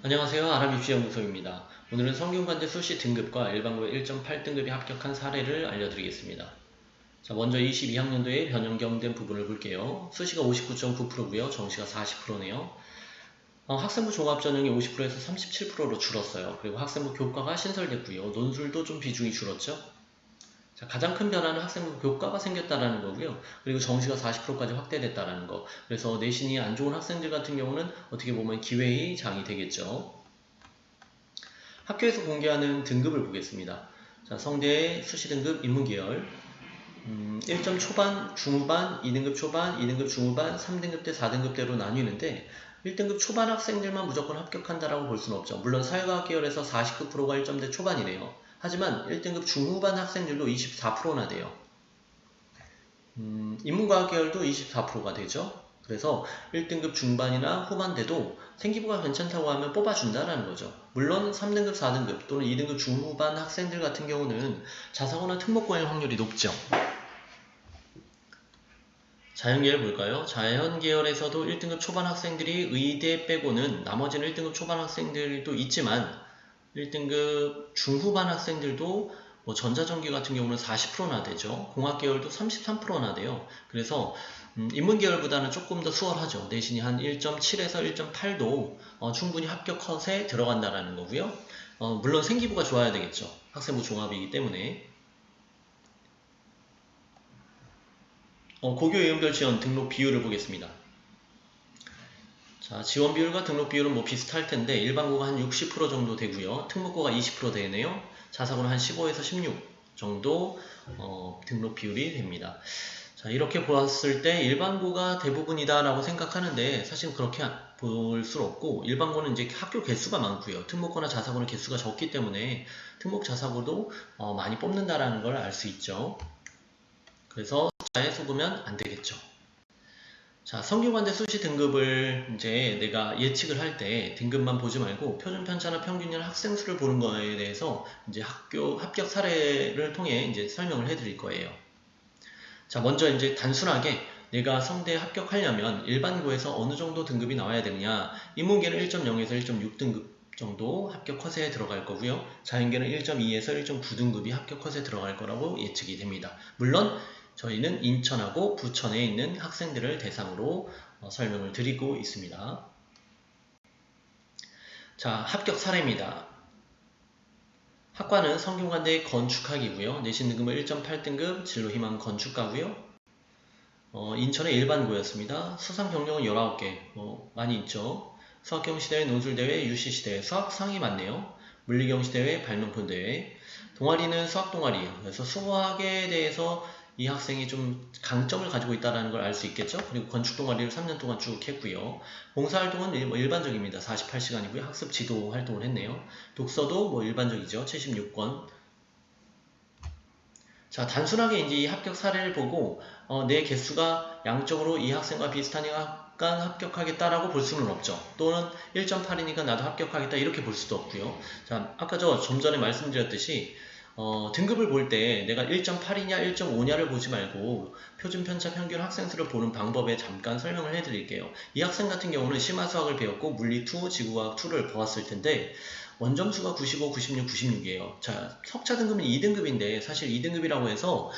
안녕하세요. 아랍입시연구소입니다. 오늘은 성균관대 수시 등급과 일반고에 1.8등급이 합격한 사례를 알려드리겠습니다. 자, 먼저 22학년도에 변형경된 부분을 볼게요. 수시가 59.9%고요. 정시가 40%네요. 학생부 종합전형이 50%에서 37%로 줄었어요. 그리고 학생부 교과가 신설됐고요. 논술도 좀 비중이 줄었죠. 자, 가장 큰 변화는 학생부 교과가 생겼다라는 거고요. 그리고 정시가 40%까지 확대됐다라는 거. 그래서 내신이 안 좋은 학생들 같은 경우는 어떻게 보면 기회의 장이 되겠죠. 학교에서 공개하는 등급을 보겠습니다. 자, 성대 수시 등급 인문계열 1점 초반, 중후반, 2등급 초반, 2등급 중후반, 3등급 대 4등급대로 나뉘는데 1등급 초반 학생들만 무조건 합격한다라고 볼 수는 없죠. 물론 사회과학 계열에서 49%가 1점대 초반이래요. 하지만 1등급 중후반 학생들도 24%나 돼요. 인문과학 계열도 24%가 되죠. 그래서 1등급 중반이나 후반대도 생기부가 괜찮다고 하면 뽑아준다는 거죠. 물론 3등급, 4등급 또는 2등급 중후반 학생들 같은 경우는 자사고나 특목고일 확률이 높죠. 자연계열 볼까요? 자연계열에서도 1등급 초반 학생들이 의대 빼고는 나머지는 1등급 초반 학생들도 있지만 1등급 중후반 학생들도 뭐 전자전기 같은 경우는 40%나 되죠. 공학계열도 33%나 돼요. 그래서 인문계열보다는 조금 더 수월하죠. 내신이 한 1.7에서 1.8도 충분히 합격 컷에 들어간다라는 거고요. 물론 생기부가 좋아야 되겠죠. 학생부 종합이기 때문에. 고교 예운별 지원 등록 비율을 보겠습니다. 자, 지원 비율과 등록 비율은 뭐 비슷할 텐데 일반고가 한 60% 정도 되고요. 특목고가 20% 되네요. 자사고는 한 15에서 16 정도 등록 비율이 됩니다. 자, 이렇게 보았을 때 일반고가 대부분이다 라고 생각하는데 사실 그렇게 볼 수 없고 일반고는 이제 학교 개수가 많고요. 특목고나 자사고는 개수가 적기 때문에 특목 자사고도 많이 뽑는다라는 걸 알 수 있죠. 그래서 숫자에 속으면 안 되겠죠. 자, 성균관대 수시 등급을 이제 내가 예측을 할 때 등급만 보지 말고 표준 편차나 평균이나 학생 수를 보는 거에 대해서 이제 학교 합격 사례를 통해 이제 설명을 해드릴 거예요. 자, 먼저 이제 단순하게 내가 성대에 합격하려면 일반고에서 어느 정도 등급이 나와야 되느냐. 인문계는 1.0에서 1.6등급 정도 합격 컷에 들어갈 거고요. 자연계는 1.2에서 1.9등급이 합격 컷에 들어갈 거라고 예측이 됩니다. 물론 저희는 인천하고 부천에 있는 학생들을 대상으로 설명을 드리고 있습니다. 자, 합격 사례입니다. 학과는 성균관대 건축학이고요. 내신 등급은 1.8등급 진로희망 건축가고요. 인천의 일반고였습니다. 수상 경력은 19개, 많이 있죠. 수학경시대회, 논술대회, UC시대회, 수학상이 많네요. 물리경시대회, 발명품대회. 동아리는 수학동아리, 그래서 수학에 대해서 이 학생이 좀 강점을 가지고 있다는 걸 알 수 있겠죠. 그리고 건축동아리를 3년 동안 쭉 했고요. 봉사활동은 일반적입니다. 48시간이고요. 학습 지도 활동을 했네요. 독서도 뭐 일반적이죠. 76권. 자, 단순하게 이제 이 합격 사례를 보고 내 개수가 양적으로 이 학생과 비슷하니까 합격하겠다라고 볼 수는 없죠. 또는 1.8이니까 나도 합격하겠다 이렇게 볼 수도 없고요. 자, 아까 좀 전에 말씀드렸듯이 등급을 볼 때 내가 1.8이냐 1.5냐를 보지 말고 표준 편차 평균 학생 수를 보는 방법에 잠깐 설명을 해드릴게요. 이 학생 같은 경우는 심화수학을 배웠고 물리2, 지구과학 2를 보았을 텐데 원점수가 95, 96, 96이에요. 자, 석차 등급은 2등급인데 사실 2등급이라고 해서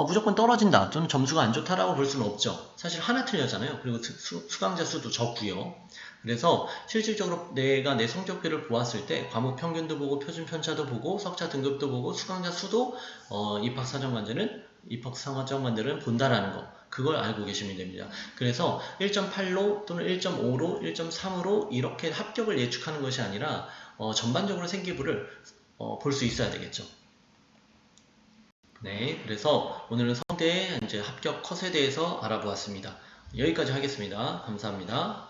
무조건 떨어진다 또는 점수가 안 좋다라고 볼 수는 없죠. 사실 하나 틀렸잖아요. 그리고 수강자 수도 적고요. 그래서 실질적으로 내가 내 성적표를 보았을 때 과목 평균도 보고 표준 편차도 보고 석차 등급도 보고 수강자 수도 입학사정관들은 본다라는 거, 그걸 알고 계시면 됩니다. 그래서 1.8로 또는 1.5로 1.3으로 이렇게 합격을 예측하는 것이 아니라 전반적으로 생기부를 볼 수 있어야 되겠죠. 네, 그래서 오늘은 성대의 이제 합격 컷에 대해서 알아보았습니다. 여기까지 하겠습니다. 감사합니다.